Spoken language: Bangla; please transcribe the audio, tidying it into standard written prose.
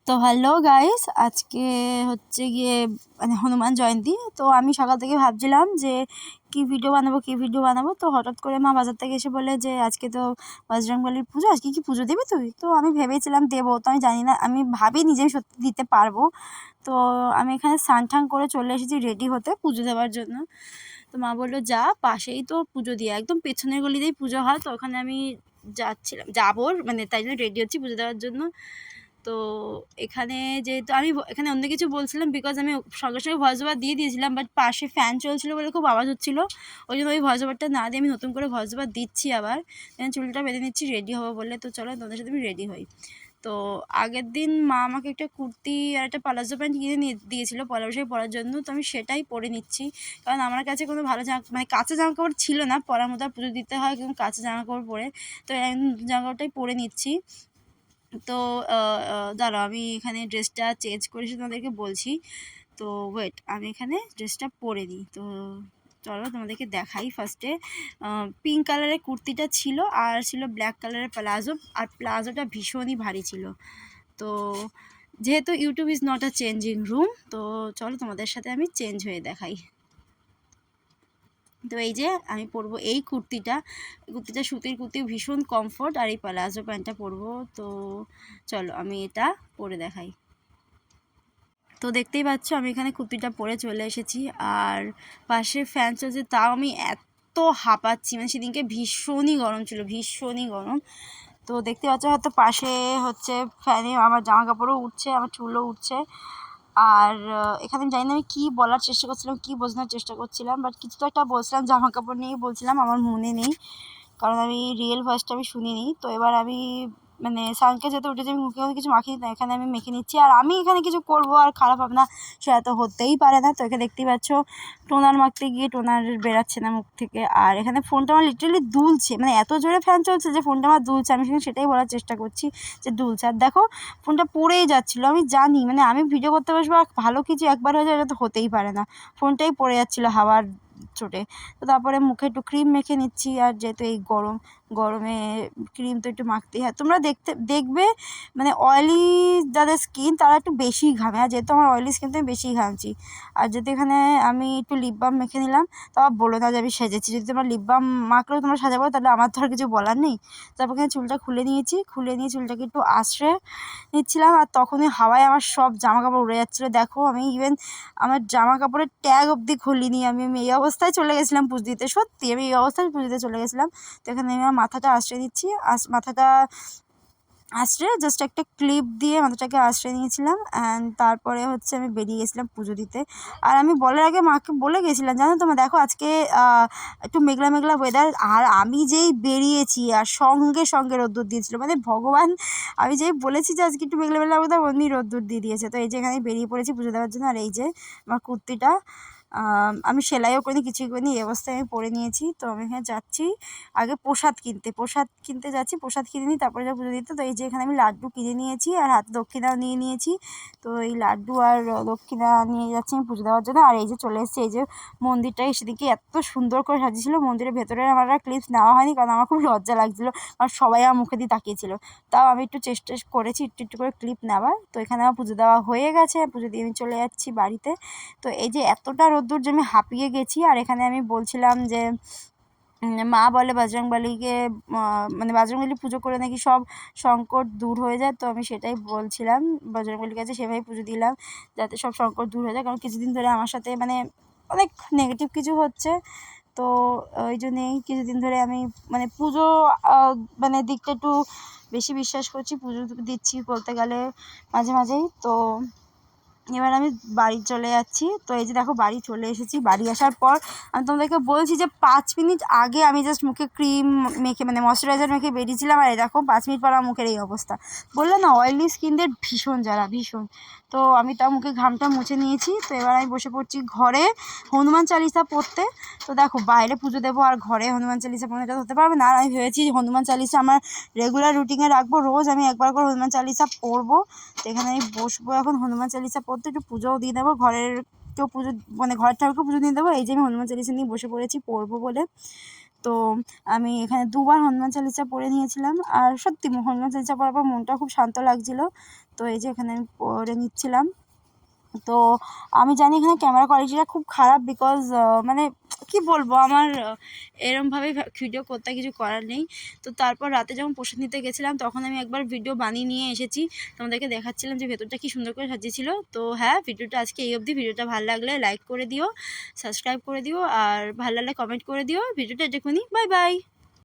তো হ্যালো গাইস, আজকে হচ্ছে গিয়ে হনুমান জয়ন্তী। তো আমি সকাল থেকে ভাবছিলাম যে কি ভিডিও বানাবো। তো হঠাৎ করে মা বাজার থেকে এসে বলে যে আজকে তো বজরংবলীর পুজো, আজকে কি পুজো দেবে তুই? তো আমি ভেবেছিলাম দেবো, তো আমি জানি না, আমি ভাবিনি যে আমি সত্যি দিতে পারবো। তো আমি এখানে স্নান টান করে চলে এসেছি রেডি হতে পুজো দেওয়ার জন্য। তো মা বললো যা, পাশেই তো পুজো দিয়ে একদম পেছনের গলিতেই পুজো হয়, তো ওখানে আমি যাবো, তাই জন্য রেডি হচ্ছি পুজো দেওয়ার জন্য। তো এখানে যেহেতু আমি এখানে অন্য কিছু বলছিলাম, বিকজ আমি সঙ্গে সঙ্গে ভয়েস ওভার দিয়ে দিয়েছিলাম, বাট পাশে ফ্যান চলছিল বলে খুব আওয়াজ হচ্ছিলো, ওই জন্য ওই ভয়েস ওভারটা না দিয়ে আমি নতুন করে ভয়েস ওভার দিচ্ছি আবার। চুলটা বেঁধে নিচ্ছি রেডি হবো বলে। তো চলো তোমাদের সাথে আমি রেডি হই। তো আগের দিন মা আমাকে একটা কুর্তি আর একটা পালাজো প্যান্ট কিনে দিয়েছিলো পয়লা বৈশাখে পরার জন্য, তো আমি সেটাই পরে নিচ্ছি। কারণ আমার কাছে কোনো ভালো কাঁচা জামা কাপড় ছিল না পরার মতো, পুজো দিতে হয় কিন্তু কাঁচা জামা কাপড় পরে, তো জামা কাপড়টাই পরে নিচ্ছি। তো দাঁড়াও, আমি এখানে ড্রেসটা চেঞ্জ করে তোমাদেরকে বলছি। তো ওয়েট, আমি এখানে ড্রেসটা পরে নিই। তো চলো তোমাদেরকে দেখাই। ফার্স্টে পিঙ্ক কালারের কুর্তিটা ছিল, আর ছিল ব্ল্যাক কালারের প্লাজো, আর প্লাজোটা ভীষণই ভারী ছিল। তো যেহেতু YouTube is not a changing room, তো চলো তোমাদের সাথে আমি চেঞ্জ হয়ে দেখাই। তো এই যে আমি পরবো এই কুর্তিটা সুতির কুর্তি, ভীষণ কমফোর্ট, আর এই প্লাজো প্যান্টটা পরবো। তো চলো আমি এটা পরে দেখাই। তো দেখতেই পাচ্ছ আমি এখানে কুর্তিটা পরে চলে এসেছি, আর পাশে ফ্যান চলছে, তাও আমি এত হাঁপাচ্ছি, সেদিনকে ভীষণই গরম ছিল, ভীষণই গরম। তো দেখতে পাচ্ছ হয়তো পাশে হচ্ছে ফ্যানে আমার জামা কাপড়ও উঠছে, আমার চুলও উঠছে। আর এখানে জানি না আমি কী বলার চেষ্টা করছিলাম, কী বোঝানোর চেষ্টা করছিলাম, বাট কিছু তো একটা বলছিলাম, জামা কাপড় নিয়েই বলছিলাম, আমার মনে নেই, কারণ আমি রিয়েল ভয়েসটা আমি শুনিনি। তো এবার আমি সানকে যেতে উঠেছি, আমি মুখে কিছু মাখিনি, তো এখানে আমি মেখে নিচ্ছি। আর আমি এখানে কিছু করবো আর খারাপ হবে না, সেটা তো হতেই পারে না। তো এখানে দেখতেই পাচ্ছ টোনার মাখতে গিয়ে টোনার বেরাচ্ছে না মুখ থেকে, আর এখানে ফোনটা আমার লিটারালি দুলছে, এত জোরে ফ্যান চলছে যে ফোনটা আমার দুলছে। আমি সেটাই বলার চেষ্টা করছি যে দুলছে। আর দেখো ফোনটা পড়েই যাচ্ছিলো, আমি জানি আমি ভিডিও করতে বসবো আর ভালো কিছু একবার হয়ে যায়, এটা তো হতেই পারে না, ফোনটাই পড়ে যাচ্ছিলো হাওয়ার চোটে। তো তারপরে মুখে একটু ক্রিম মেখে নিচ্ছি, আর যেহেতু এই গরমে ক্রিম তো একটু মাখতেই হয়। তোমরা দেখবে অয়েলি যাদের স্কিন তারা একটু বেশি ঘামে, আর যেহেতু আমার অয়েলি স্কিন তো আমি বেশি ঘামছি। আর যদি এখানে আমি একটু লিপ বাম মেখে নিলাম, তারপর বলো না যে আমি সেজেছি। যদি তোমরা লিপ বাম মাখলেও তোমরা সাজাবো, তাহলে আমার তো আর কিছু বলার নেই। তারপর এখানে চুলটা খুলে নিয়ে চুলটাকে একটু আঁচড়ে নিচ্ছিলাম, আর তখনই হাওয়ায় আমার সব জামা কাপড় উড়ে যাচ্ছিলো। দেখো আমি ইভেন আমার জামা কাপড়ের ট্যাগ অবধি খুলিনি, আমি এই অবস্থায় চলে গেছিলাম পুজো দিতে, সত্যি আমি এই অবস্থায় পুজো দিতে চলে গেছিলাম। তো এখানে আমি আমার মাথাটা আঁচড়ে নিচ্ছি, মাথাটা আঁচড়ে জাস্ট একটা ক্লিপ দিয়ে মাথাটাকে আঁচড়ে নিয়েছিলাম, অ্যান্ড তারপরে হচ্ছে আমি বেরিয়ে গেছিলাম পুজো দিতে। আর আমি বলার আগে মাকে বলে গেছিলাম, জানো তোমরা, দেখো আজকে একটু মেঘলা মেঘলা ওয়েদার, আর আমি যেই বেরিয়েছি আর সঙ্গে সঙ্গে রোদ্দুর দিয়েছিল, ভগবান, আমি যেই বলেছি যে আজকে একটু মেঘলা মেঘলা ওয়েদার, অমনি রোদ্দুর দিয়ে দিয়েছে। তো এই যে এখানে বেরিয়ে পড়েছি পুজো দেওয়ার জন্য। আর এই যে আমার কুর্তিটা আমি সেলাইও করিনি, কিছুই করিনি, এই অবস্থায় আমি পরে নিয়েছি। তো আমি এখানে যাচ্ছি আগে প্রসাদ কিনতে যাচ্ছি, প্রসাদ কিনে নিই, তারপরে যা পুজো দিতে। তো এই যে এখানে আমি লাড্ডু কিনে নিয়েছি, আর হাতে দক্ষিণাও নিয়ে নিয়েছি। তো এই লাড্ডু আর দক্ষিণা নিয়ে যাচ্ছি আমি পুজো দেওয়ার জন্য। আর এই যে চলে এসেছি, এই যে মন্দিরটাকে সেদিকে এত সুন্দর করে সাজিয়েছিল। মন্দিরের ভেতরে আমার আর ক্লিপস নেওয়া হয়নি, কারণ আমার খুব লজ্জা লাগছিলো, আর সবাই আমার মুখে দিয়ে তাকিয়েছিল। তাও আমি একটু চেষ্টা করেছি একটু করে ক্লিপ নেওয়ার। তো এখানে আমার পুজো দেওয়া হয়ে গেছে, পুজো দিয়ে আমি চলে যাচ্ছি বাড়িতে। তো এই যে এতটা রোদ্দুর যে আমি হাঁপিয়ে গেছি। আর এখানে আমি বলছিলাম যে মা বলে বজরংবলীকে বজরংবলী পুজো করে নাকি সব সংকট দূর হয়ে যায়। তো আমি সেটাই বলছিলাম বজরংবলীর কাছে, সেভাবেই পুজো দিলাম যাতে সব সংকট দূর হয়ে যায়। কারণ কিছুদিন ধরে আমার সাথে অনেক নেগেটিভ কিছু হচ্ছে। তো ওই জন্যেই কিছুদিন ধরে আমি পুজো দিকটা একটু বেশি বিশ্বাস করছি, পুজো দিচ্ছি বলতে গেলে মাঝে মাঝেই। তো এবার আমি বাড়ি চলে যাচ্ছি। তো এই যে দেখো বাড়ি চলে এসেছি। বাড়ি আসার পর আমি তোমাদেরকে বলছি যে 5 মিনিট আগে আমি জাস্ট মুখে ক্রিম মেখে ময়শ্চারাইজার মেখে বেরিয়েছিলাম, আর এই দেখো 5 মিনিট পর আমার মুখের এই অবস্থা। বললাম না অয়েলি স্কিনদের ভীষণ জ্বালা, ভীষণ। তো আমি তাও মুখে ঘামটা মুছে নিয়েছি। তো এবার আমি বসে পড়ছি ঘরে হনুমান চালিসা পড়তে। তো দেখো বাইরে পুজো দেবো আর ঘরে হনুমান চালিসা পড়তে, এটা হতে পারবে না। আর আমি ভেবেছি হনুমান চালিসা আমার রেগুলার রুটিনে রাখবো, রোজ আমি একবার করে হনুমান চালিসা পড়বো। তো এখানে আমি বসবো এখন হনুমান চালিসা পড়তে, একটু পুজোও দিয়ে দেবো, ঘরের কেউ পুজো ঘরের ঠাকুরকে পুজো দিয়ে দেবো। এই যে আমি হনুমান চালিসা নিয়ে বসে পড়েছি পড়বো বলে। তো আমি এখানে 2বার হনুমান চালিসা পড়ে নিয়েছিলাম, আর সত্যি হনুমান চালিসা পড়ার পর মনটা খুব শান্ত লাগছিল। তো এই যে এখানে আমি পড়ে নিচ্ছিলাম। তো আমি জানি এখানে ক্যামেরা কোয়ালিটিটা খুব খারাপ, বিকজ মানে কি বলবো, আমার এরমভাবে ভিডিও করতে কিছু করার নেই। তো তারপর রাতে যখন প্রসাদ নিতে গেছিলাম তখন আমি একবার ভিডিও বানিয়ে নিয়ে এসেছি, তোমাদেরকে দেখাচ্ছিলাম যে ভেতরটা কি সুন্দর করে সাজিয়েছিল। তো হ্যাঁ, ভিডিওটা আজকে এই অবধি। ভিডিওটা ভালো লাগলে লাইক করে দিও, সাবস্ক্রাইব করে দিও, আর ভালো লাগলে কমেন্ট করে দিও। ভিডিওটা এটুকুনি, বাই বাই।